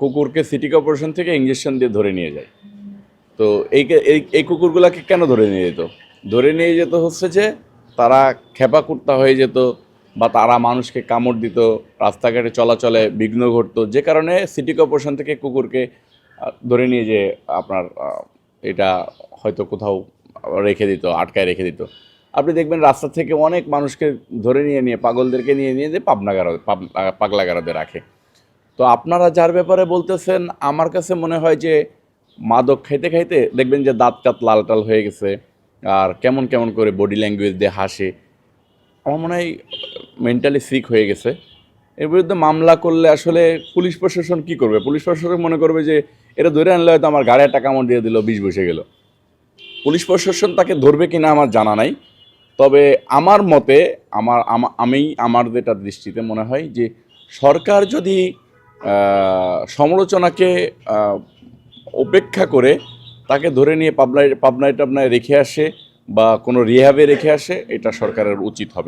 কুকুরকে city corporation থেকে injection দিয়ে ধরে নিয়ে যায়। তো এই কুকুরগুলাকে কেন ধরে নিয়ে যেত? ধরে নিয়ে যেত হচ্ছে যে তারা খেপা কুত্তা হয়ে যেত, বা তারা মানুষকে কামড় দিত, রাস্তাঘাটে চলাচলে বিঘ্ন ঘটতো, যে কারণে সিটি কর্পোরেশন থেকে কুকুরকে ধরে নিয়ে যে আপনার এটা হয়তো কোথাও রেখে দিত, আটকায় রেখে দিত। আপনি দেখবেন রাস্তা থেকে অনেক মানুষকে ধরে নিয়ে নিয়ে পাগলদেরকে নিয়ে নিয়ে যে পাগলাগারদে রাখে। তো আপনারা যার ব্যাপারে বলতেছেন, আমার কাছে মনে হয় যে মাদক খাইতে খাইতে দেখবেন যে দাঁত কাত লাল টাল হয়ে গেছে, আর কেমন কেমন করে বডি ল্যাঙ্গুয়েজ দিয়ে হাসে। আমার মনে হয় মেন্টালি সিক হয়ে গেছে। এর বিরুদ্ধে মামলা করলে আসলে পুলিশ প্রশাসন কি করবে? পুলিশ প্রশাসন মনে করবে যে এটা ধরে আনলে হয়তো আমার গাড়ি একটা কামড় দিয়ে দিল, বিষ বসে গেল। পুলিশ প্রশাসন তাকে ধরবে কিনা আমার জানা নাই। তবে আমার মতে, আমার যেটা দৃষ্টিতে মনে হয় যে সরকার যদি সমালোচনাকে উপেক্ষা করে তাকে ধরে নিয়ে পাবনায় টাবনায় রেখে আসে, বা কোনো রিহ্যাবে রেখে আসে, এটা সরকারের উচিত হবে।